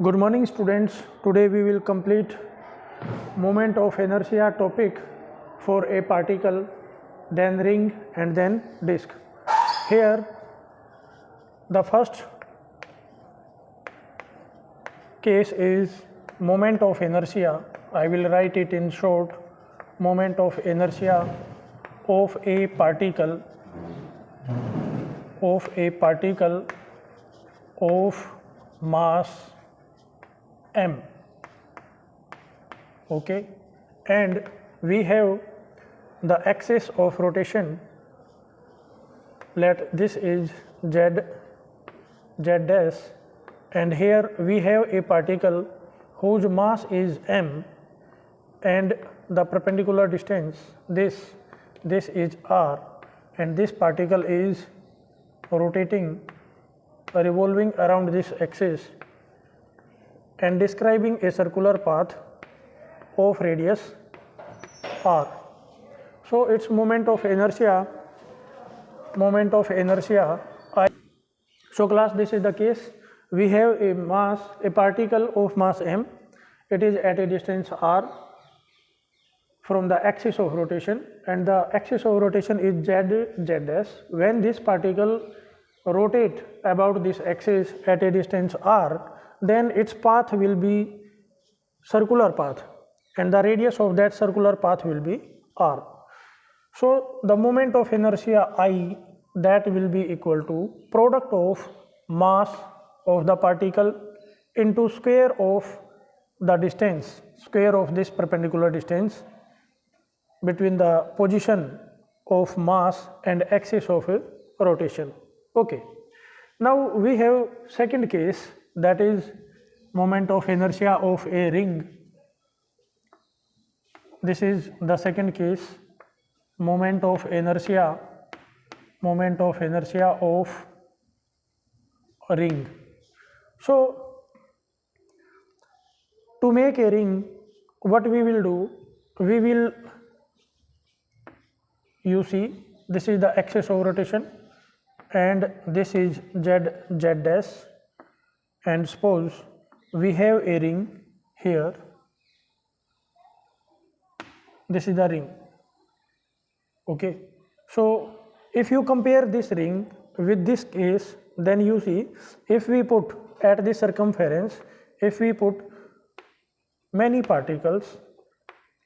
Good morning students. Today we will complete moment of inertia topic for a particle, then ring and then disk. Here the first case is moment of inertia. I will write it in short. Moment of inertia of a particle of mass m. Okay, and we have the axis of rotation. Let this is z dash, and here we have a particle whose mass is m, and the perpendicular distance this is r, and this particle is revolving around this axis and describing a circular path of radius r. So its moment of inertia I. So class, this is the case. We have a particle of mass m. It is at a distance r from the axis of rotation, and the axis of rotation is z dash. When this particle rotate about this axis at a distance r, then its path will be circular path, and the radius of that circular path will be r. So the moment of inertia I, that will be equal to product of mass of the particle into square of the distance, square of this perpendicular distance between the position of mass and axis of rotation. Okay. Now we have second case, that is moment of inertia of a ring. This is the second case, moment of inertia of a ring. So to make a ring, what we will do, we will, you see, this is the axis of rotation and this is z dash, and suppose we have a ring here. This is the ring. Okay, so if you compare this ring with this case, then you see, if we put at the circumference, if we put many particles,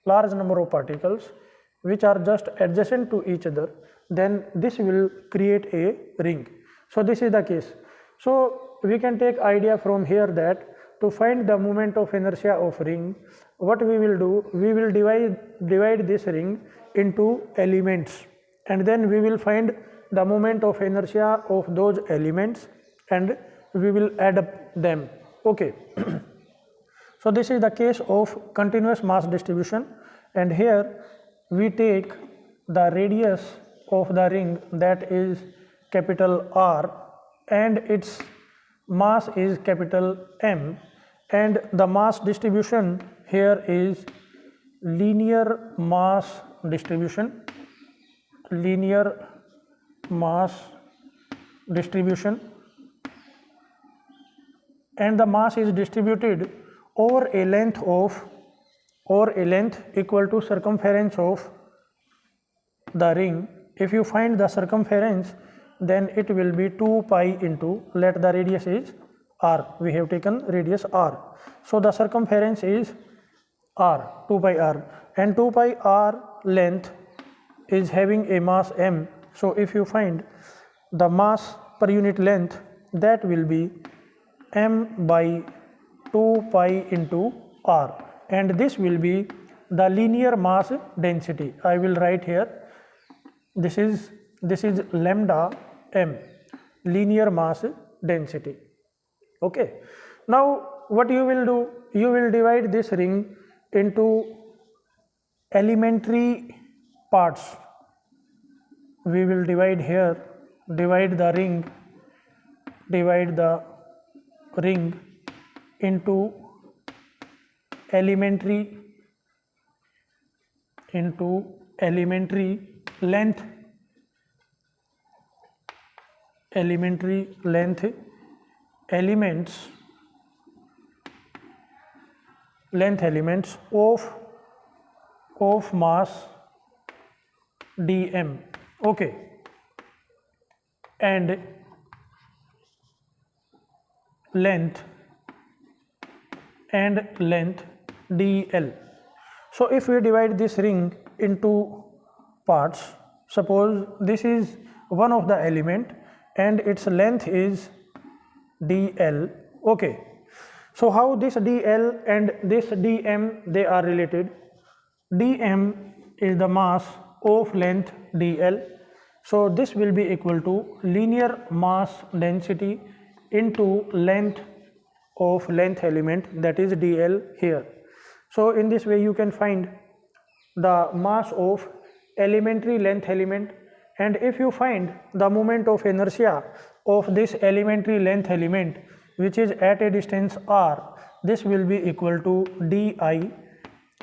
large number of particles which are just adjacent to each other, then this will create a ring. So this is the case. So we can take idea from here that to find the moment of inertia of ring, what we will do, we will divide this ring into elements, and then we will find the moment of inertia of those elements and we will add up them. Okay. So this is the case of continuous mass distribution, and here we take the radius of the ring, that is capital R, and its mass is capital M, and the mass distribution here is linear mass distribution, and the mass is distributed over a length equal to circumference of the ring. If you find the circumference, then it will be 2 pi into, let the radius is r, we have taken radius r. So the circumference is r, 2 pi r, and 2 pi r length is having a mass m. So if you find the mass per unit length, that will be m by 2 pi into r, and this will be the linear mass density. I will write here, this is lambda m, linear mass density. Okay. Now what you will do, you will divide this ring into elementary parts. We will divide here, divide the ring into elementary length elements length elements of mass dm, okay, and length dl. So if we divide this ring into parts, suppose this is one of the element and its length is dl, okay. So how this dl and this dm they are related? Dm is the mass of length dl, so this will be equal to linear mass density into length of length element, that is dl here. So in this way you can find the mass of elementary length element, and if you find the moment of inertia of this elementary length element which is at a distance r, this will be equal to di.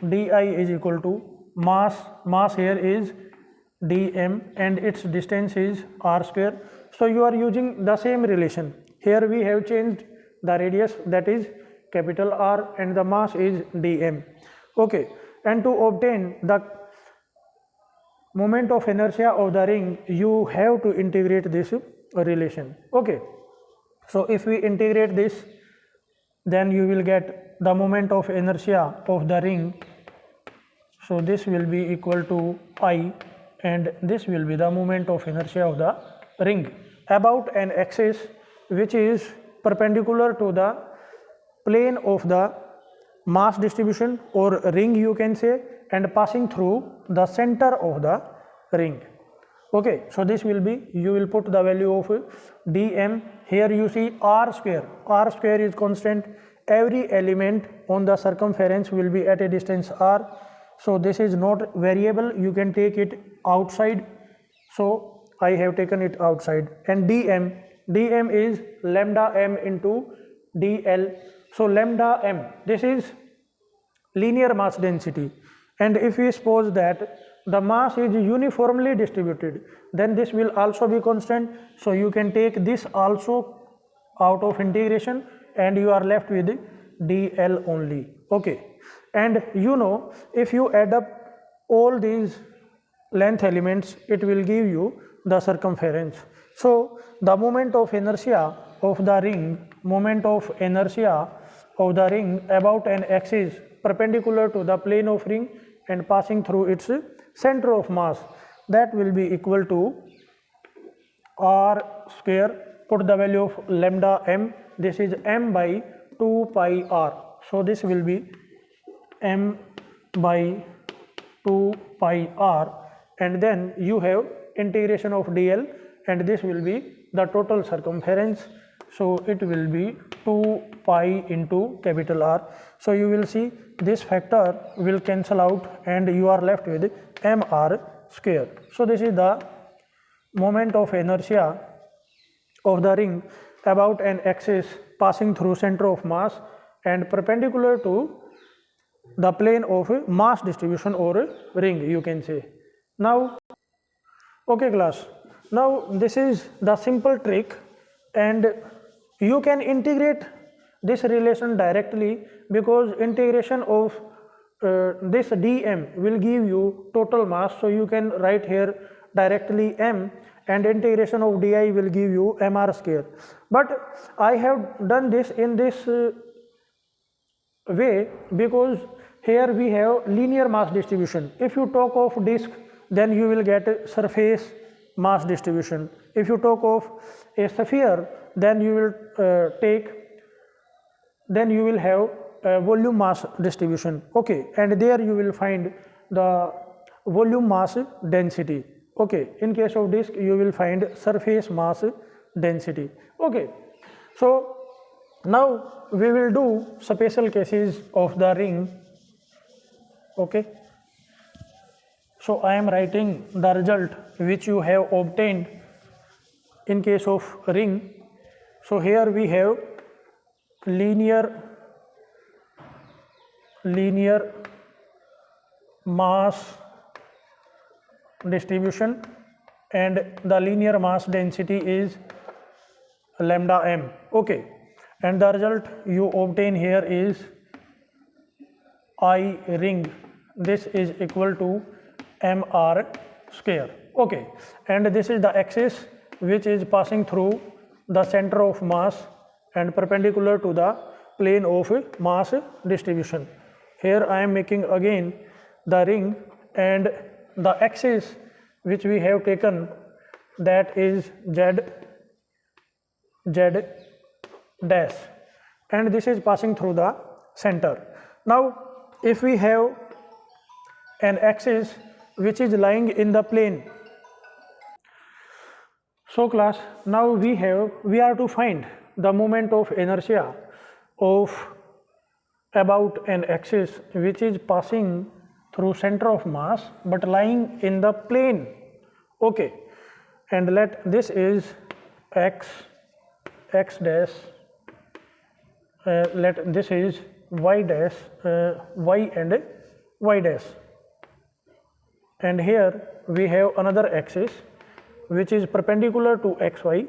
Di is equal to mass here is dm and its distance is r square. So you are using the same relation. Here we have changed the radius, that is capital R, and the mass is dm, okay. And to obtain the moment of inertia of the ring, you have to integrate this relation, okay. So if we integrate this, then you will get the moment of inertia of the ring. So this will be equal to I, and this will be the moment of inertia of the ring about an axis which is perpendicular to the plane of the mass distribution or ring you can say, and passing through the center of the ring, okay. So this will be, you will put the value of dm. Here you see r square is constant. Every element on the circumference will be at a distance r, so this is not variable, you can take it outside, so I have taken it outside. And dm is lambda m into dl. So lambda m, this is linear mass density, and if we suppose that the mass is uniformly distributed, then this will also be constant, so you can take this also out of integration and you are left with dl only, okay. And you know, if you add up all these length elements, it will give you the circumference. So the moment of inertia of the ring, about an axis perpendicular to the plane of ring and passing through its center of mass, that will be equal to r square. Put the value of lambda m, this is m by 2 pi r, so this will be m by 2 pi r, and then you have integration of dl, and this will be the total circumference, so it will be 2 pi into capital R. So you will see this factor will cancel out and you are left with mr square. So this is the moment of inertia of the ring about an axis passing through center of mass and perpendicular to the plane of mass distribution or ring you can say. Now, okay class, now this is the simple trick, and you can integrate this relation directly, because integration of this dm will give you total mass, so you can write here directly m, and integration of di will give you mr square. But I have done this in this way because here we have linear mass distribution. If you talk of disk, then you will get surface mass distribution. If you talk of a sphere, then you will have volume mass distribution, okay, and there you will find the volume mass density, okay. In case of disk, you will find surface mass density, okay. So now we will do special cases of the ring, okay. So I am writing the result which you have obtained in case of ring. So here we have linear mass distribution, and the linear mass density is lambda m, okay. And the result you obtain here is I ring, this is equal to mr square. Okay, and this is the axis which is passing through the center of mass and perpendicular to the plane of mass distribution. Here I am making again the ring, and the axis which we have taken, that is z dash, and this is passing through the center. Now if we have an axis which is lying in the plane, so class, now we are to find the moment of inertia of about an axis which is passing through center of mass but lying in the plane. Okay, and let this is x dash, let this is y dash, y and y dash, and here we have another axis which is perpendicular to xy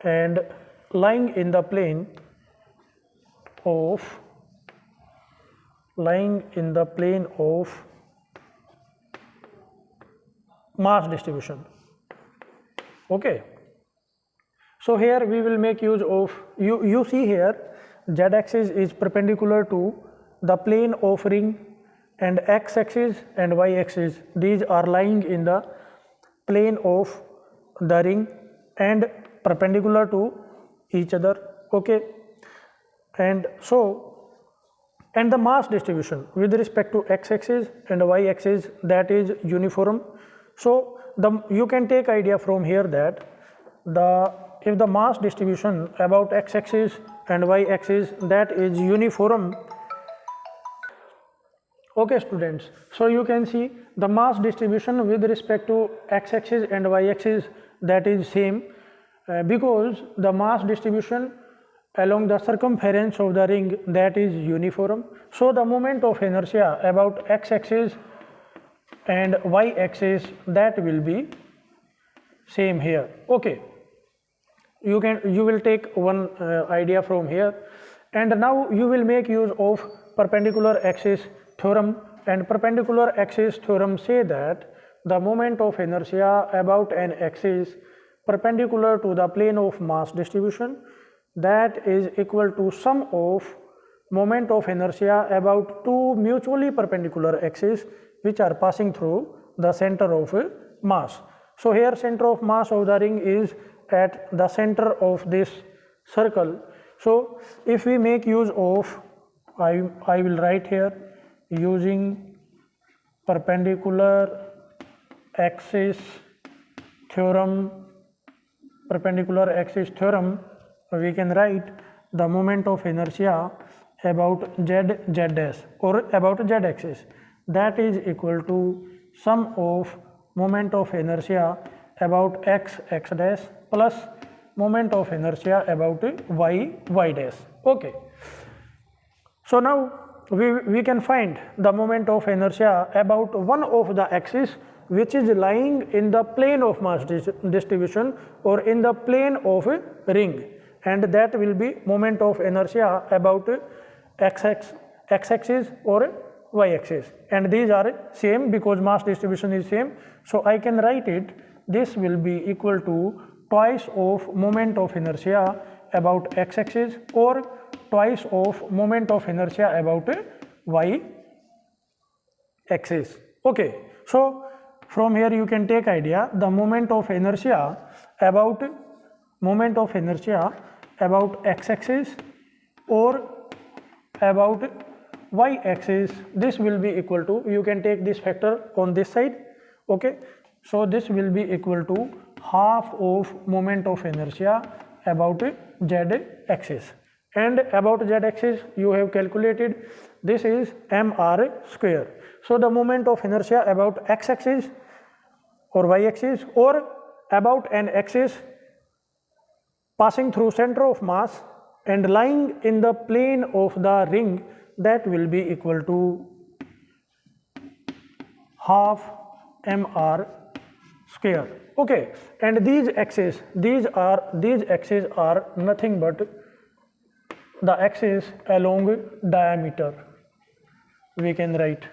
and lying in the plane of mass distribution. Okay, so here we will make use of, you see here z axis is perpendicular to the plane of ring, and x axis and y axis, these are lying in the plane of the ring and perpendicular to each other. Okay, and so, and the mass distribution with respect to x axis and y axis, that is uniform. So you can take idea from here that if the mass distribution about x axis and y axis, that is uniform. Okay students, so you can see the mass distribution with respect to x axis and y axis, that is same, because the mass distribution along the circumference of the ring, that is uniform. So the moment of inertia about x axis and y axis, that will be same here. Okay, you will take one idea from here, and now you will make use of perpendicular axis theorem, and perpendicular axis theorem say that the moment of inertia about an axis perpendicular to the plane of mass distribution, that is equal to sum of moment of inertia about two mutually perpendicular axes which are passing through the center of mass. So here center of mass of the ring is at the center of this circle. So if we make use of, I will write here, using perpendicular axis theorem, we can write the moment of inertia about z dash or about z axis, that is equal to sum of moment of inertia about x dash plus moment of inertia about y dash. Okay, so now we can find the moment of inertia about one of the axis which is lying in the plane of mass distribution or in the plane of a ring, and that will be moment of inertia about x axis or y axis, and these are same because mass distribution is same. So I can write it, this will be equal to twice of moment of inertia about x axis or twice of moment of inertia about y axis. Okay, so from here you can take idea the moment of inertia about x axis or about y axis, this will be equal to, you can take this factor on this side. Okay, so this will be equal to half of moment of inertia about z axis, and about z axis you have calculated, this is mr square. So the moment of inertia about x axis or y axis or about an axis passing through center of mass and lying in the plane of the ring, that will be equal to half mr square. Okay, and these axes are nothing but the axis along diameter. we can write.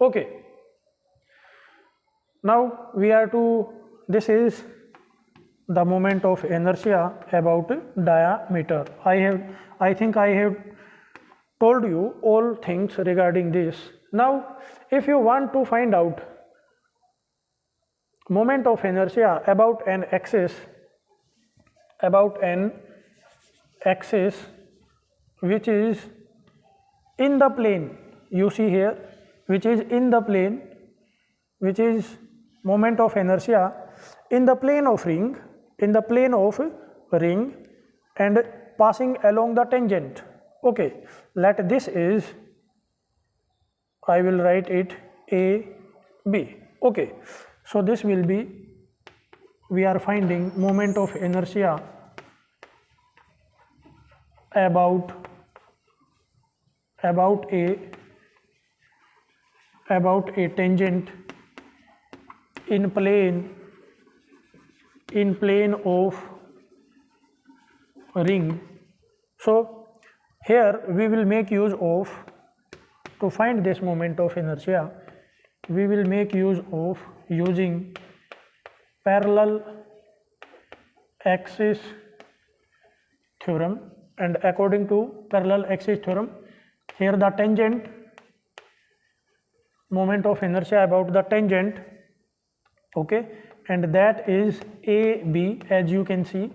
Okay, now this is the moment of inertia about diameter. I think I have told you all things regarding this. Now if you want to find out moment of inertia about an axis which is in the plane, you see here, which is in the plane, which is moment of inertia in the plane of ring, and passing along the tangent. Okay, let this is, I will write it A B. Okay, so this will be, we are finding moment of inertia about a tangent in plane of ring. So here we will make use of, to find this moment of inertia, we will make use of using parallel axis theorem. And according to parallel axis theorem, here the tangent moment of inertia about the tangent, okay, and that is AB, as you can see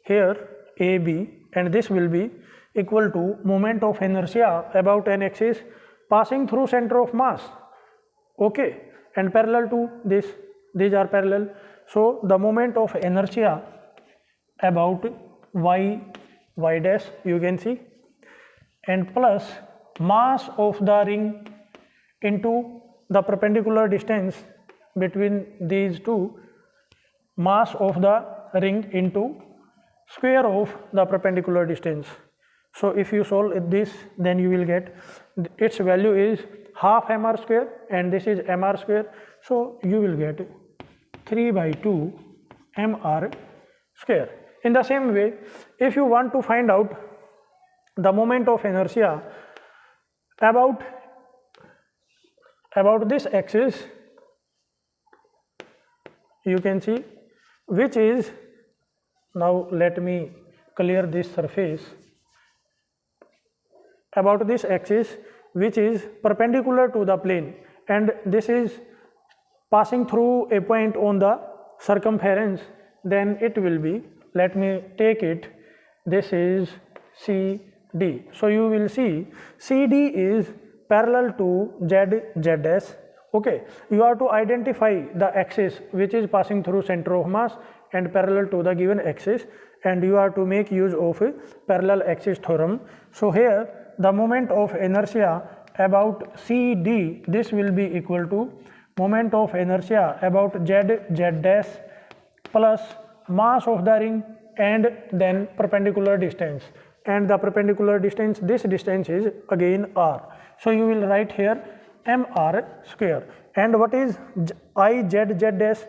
here, AB, and this will be equal to moment of inertia about an axis passing through center of mass. Okay, and parallel to this, these are parallel. So the moment of inertia about y dash, you can see, and plus mass of the ring into the perpendicular distance between these two, mass of the ring into square of the perpendicular distance. So if you solve this, then you will get, its value is half mr square and this is mr square, so you will get 3/2 mr square. In the same way, if you want to find out the moment of inertia about this axis, you can see, which is, now let me clear this surface, about this axis which is perpendicular to the plane, and this is passing through a point on the circumference, then it will be, let me take it, this is CD. So you will see CD is parallel to Z dash. Okay, you have to identify the axis which is passing through center of mass and parallel to the given axis, and you have to make use of a parallel axis theorem. So here the moment of inertia about CD, this will be equal to moment of inertia about Z dash plus mass of the ring and then perpendicular distance, and the perpendicular distance, this distance is again r. So you will write here mr square, and what is IZ dash,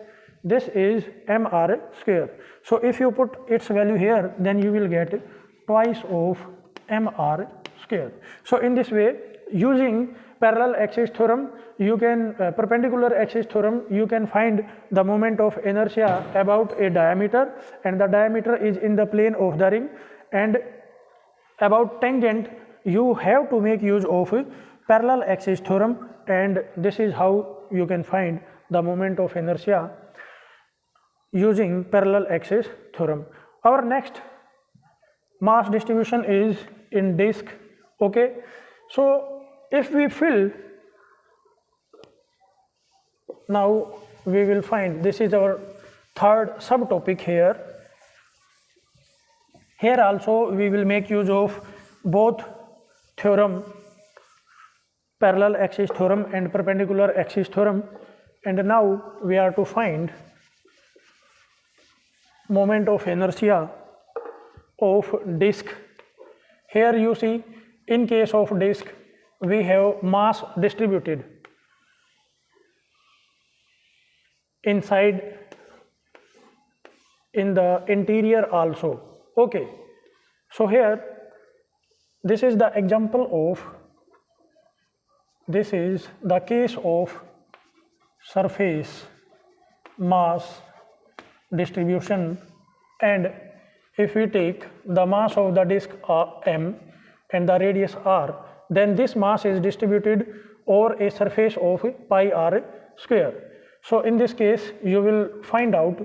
this is mr square. So if you put its value here, then you will get twice of mr square. So in this way, using parallel axis theorem, you can perpendicular axis theorem, you can find the moment of inertia about a diameter, and the diameter is in the plane of the ring, and about tangent you have to make use of parallel axis theorem, and this is how you can find the moment of inertia using parallel axis theorem. Our next mass distribution is in disk. Okay, so if we fill, now we will find, this is our third subtopic here. Here also we will make use of both theorem, parallel axis theorem and perpendicular axis theorem, and now we are to find moment of inertia of disk. Here you see, in case of disk we have mass distributed inside, in the interior also. Okay, so here this is the example of this is the case of surface mass distribution, and if we take the mass of the disk m and the radius r, then this mass is distributed over a surface of pi r square. So in this case you will find out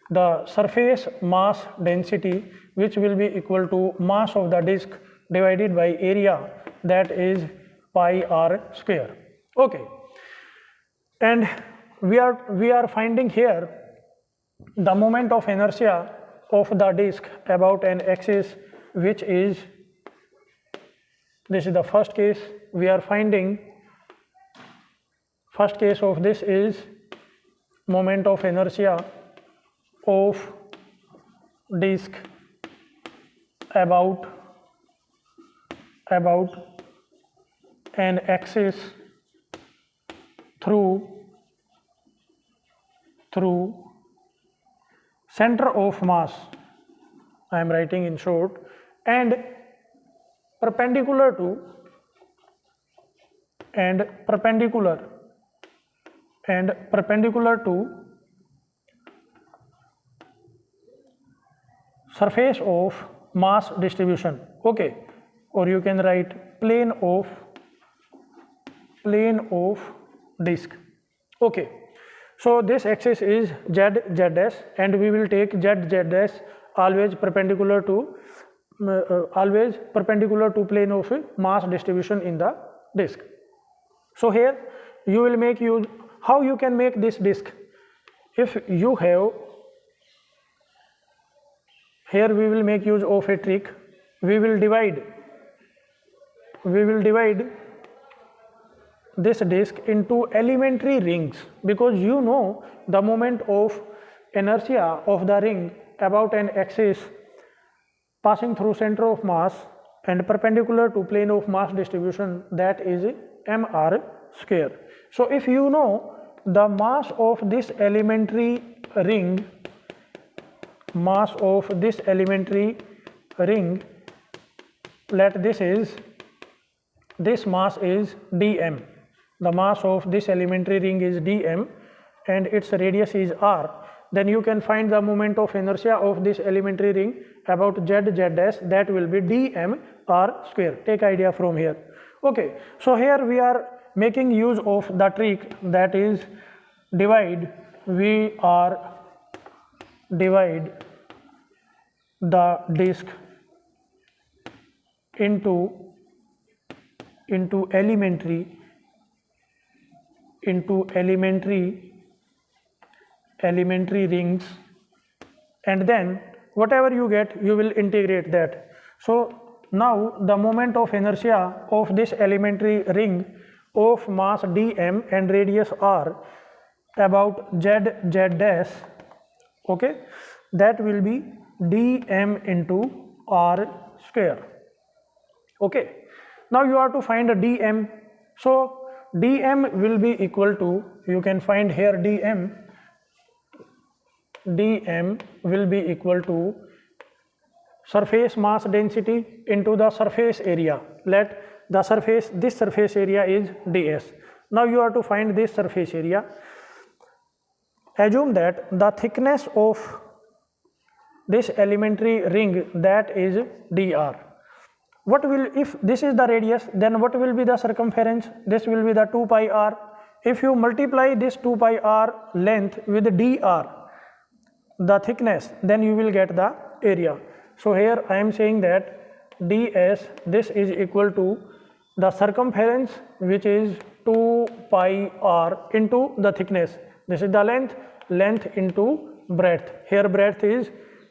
the surface mass density, which will be equal to mass of the disk divided by area, that is pi r square. Okay, and we are finding here the moment of inertia of the disk about an axis, which is, this is the first case. We are finding first case of this is moment of inertia of disk about an axis through center of mass, I am writing in short, and perpendicular to surface of mass distribution. Okay, or you can write plane of disk. Okay, so this axis is z dash, and we will take z dash always perpendicular to plane of mass distribution in the disk. So here you will make use, how you can make this disk. If you have, here we will make use of a trick. We will divide this disk into elementary rings, because you know the moment of inertia of the ring about an axis passing through center of mass and perpendicular to plane of mass distribution, that is mr square. So if you know the mass of this elementary ring, let this mass is dm. The mass of this elementary ring is dm and its radius is r. Then you can find the moment of inertia of this elementary ring about z dash, that will be dm r square. Take idea from here. Okay, so here we are making use of the trick, that is divide the disk into elementary rings, and then whatever you get you will integrate that. So now the moment of inertia of this elementary ring of mass dm and radius r about z dash, okay, that will be dm into r square. Okay, now you are to find a dm. So dm will be equal to, you can find here dm will be equal to surface mass density into the surface area. Let the surface, this surface area is ds. Now you are to find this surface area. Assume that the thickness of this elementary ring, that is dr. What will, if this is the radius, then what will be the circumference? This will be the 2 pi r. If you multiply this 2 pi r length with dr, the thickness, then you will get the area. So here I am saying that ds, this is equal to the circumference, which is 2 pi r into the thickness. This is the length into breadth. Here breadth is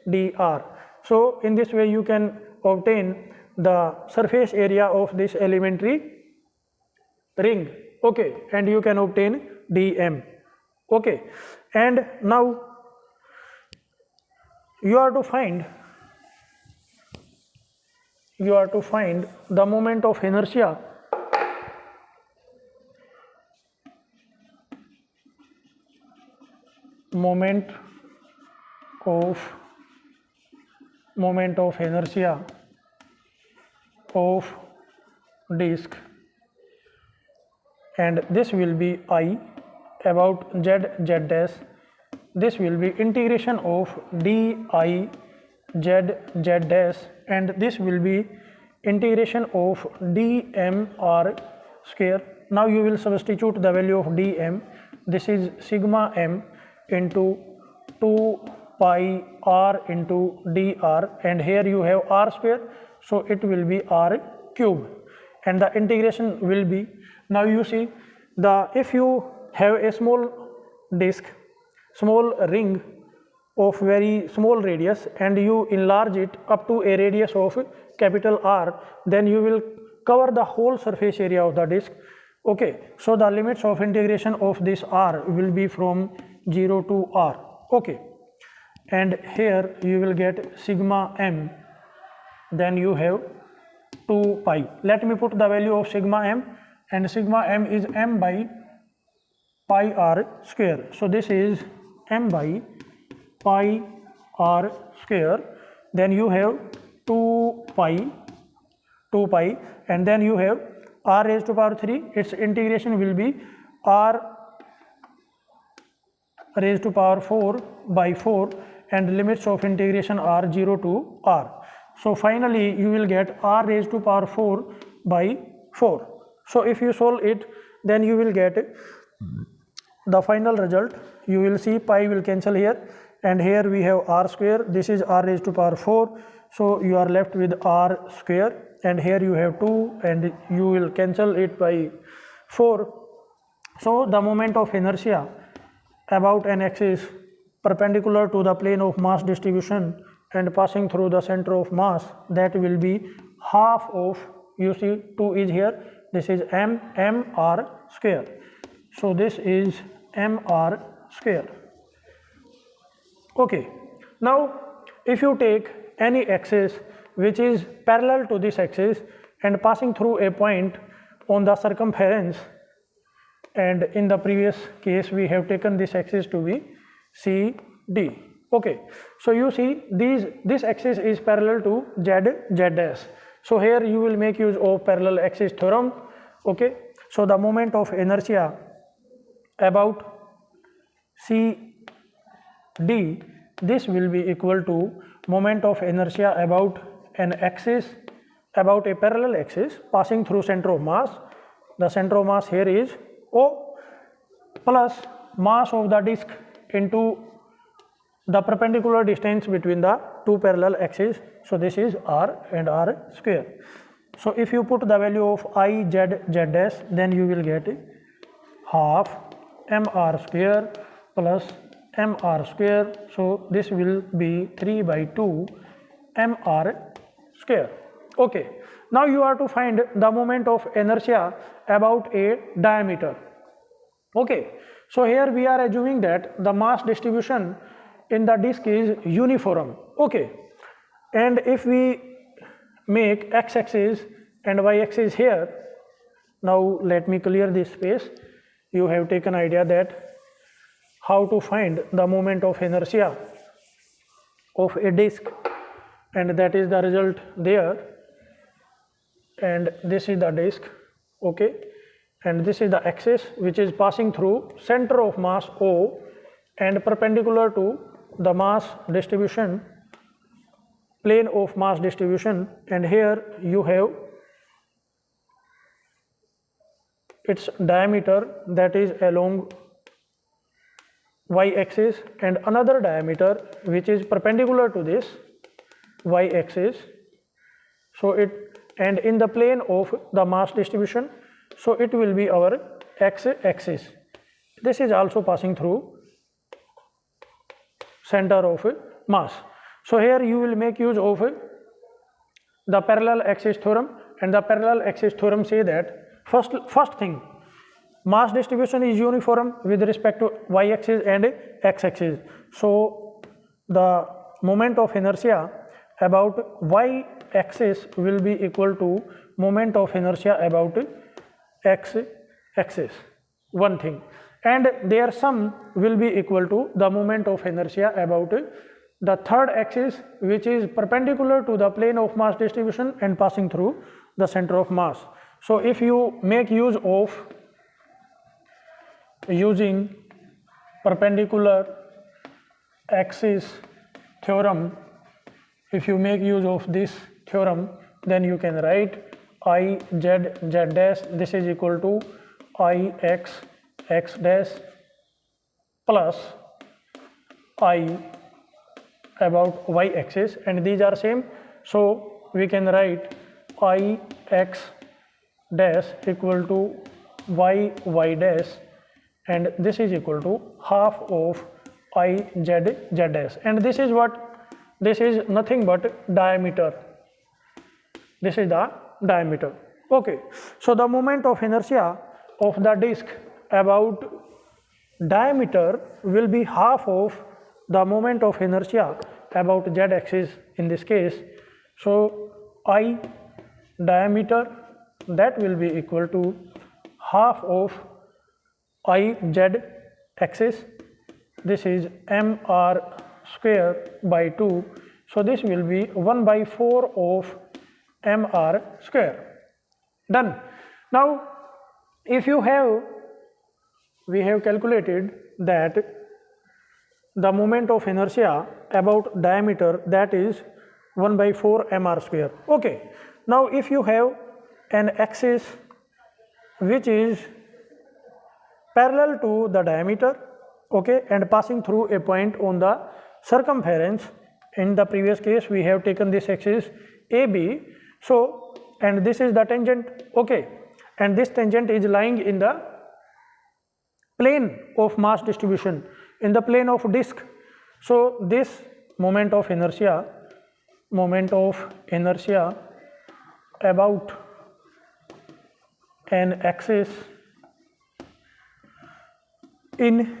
dr. So in this way you can obtain the surface area of this elementary ring. Okay, and you can obtain dm. Okay, and now you are to find the moment of inertia moment of inertia of disk and this will be I about z z dash. This will be integration of di z z dash, and this will be integration of dmr square. Now you will substitute the value of dm. This is sigma m into 2 pi r into dr, and here you have r square, so it will be r cube, and the integration will be, now you see, the if you have a small disk, small ring of very small radius, and you enlarge it up to a radius of capital R, then you will cover the whole surface area of the disk. Okay, so the limits of integration of this R will be from 0 to R. Okay, and here you will get sigma m, then you have 2 pi. Let me put the value of sigma m, and sigma m is m by pi r square. So this is m by pi r square. Then you have 2 pi, and then you have r raised to power 3. Its integration will be r raised to power 4 by 4, and limits of integration are 0 to r. So finally you will get r raised to power 4 by 4. So if you solve it, then you will get the final result. You will see pi will cancel here, and here we have r square. This is r raised to power 4, so you are left with r square, and here you have 2, and you will cancel it by 4. So the moment of inertia about an axis perpendicular to the plane of mass distribution and passing through the center of mass, that will be half of, you see 2 is here, this is mr square. So this is mr square. Okay, now if you take any axis which is parallel to this axis and passing through a point on the circumference, and in the previous case we have taken this axis to be CD. Okay, so you see this axis is parallel to z dash. So here you will make use of parallel axis theorem. Okay, so the moment of inertia about CD, this will be equal to moment of inertia about an axis, about a parallel axis passing through center of mass. The center of mass here is O, plus mass of the disk into the perpendicular distance between the two parallel axes. So this is r and r square. So if you put the value of I z z dash, then you will get half mr square plus mr square. So this will be 3 by 2 mr square. Okay, now you are to find the moment of inertia about a diameter. Okay, so here we are assuming that the mass distribution in the disk is uniform. Okay, and if we make x-axis and y-axis here, now let me clear this space. You have taken idea that how to find the moment of inertia of a disk, and that is the result there. And this is the disk. Okay, and this is the axis which is passing through center of mass O and perpendicular to the mass distribution, plane of mass distribution, and here you have its diameter, that is along y-axis, and another diameter which is perpendicular to this y-axis. So it, and in the plane of the mass distribution, so it will be our x-axis. This is also passing through center of mass. So here you will make use of the parallel axis theorem, and the parallel axis theorem say that first thing, mass distribution is uniform with respect to y-axis and x-axis. So the moment of inertia about y-axis will be equal to moment of inertia about x-axis, one thing, and their sum will be equal to the moment of inertia about the third axis, which is perpendicular to the plane of mass distribution and passing through the center of mass. So if you make use of using perpendicular axis theorem, if you make use of this theorem, then you can write I z z dash, this is equal to I x x dash plus I about y axis, and these are same, so we can write I x dash equal to y y dash, and this is equal to half of I z z dash, and this is what, this is nothing but diameter, this is the diameter. Okay, so the moment of inertia of the disk about diameter will be half of the moment of inertia about z axis in this case. So I diameter, that will be equal to half of I z axis, this is mr square by 2, so this will be 1 by 4 of mr square. Done. Now if you have, we have calculated that the moment of inertia about diameter, that is 1 by 4 mr square. Okay, now if you have an axis which is parallel to the diameter, okay, and passing through a point on the circumference, in the previous case we have taken this axis AB, so, and this is the tangent, okay, and this tangent is lying in the plane of mass distribution, in the plane of disk. So this moment of inertia about an axis in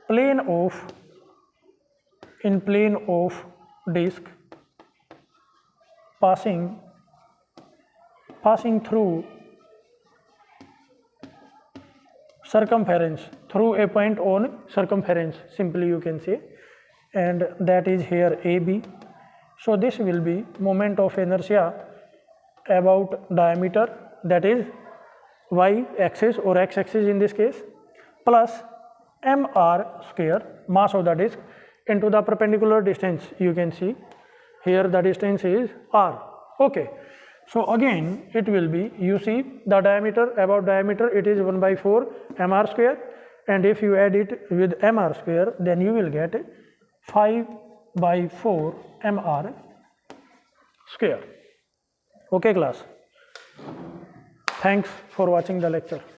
plane of disk passing through circumference, through a point on circumference, simply you can say, and that is here AB. So this will be moment of inertia about diameter, that is y axis or x axis in this case, plus mr square, mass of the disk, into the perpendicular distance, you can see here the distance is r. Okay, so again it will be, you see the diameter, about diameter it is 1 by 4 mr square, and if you add it with mr square, then you will get 5 by 4 mr square. Okay class, thanks for watching the lecture.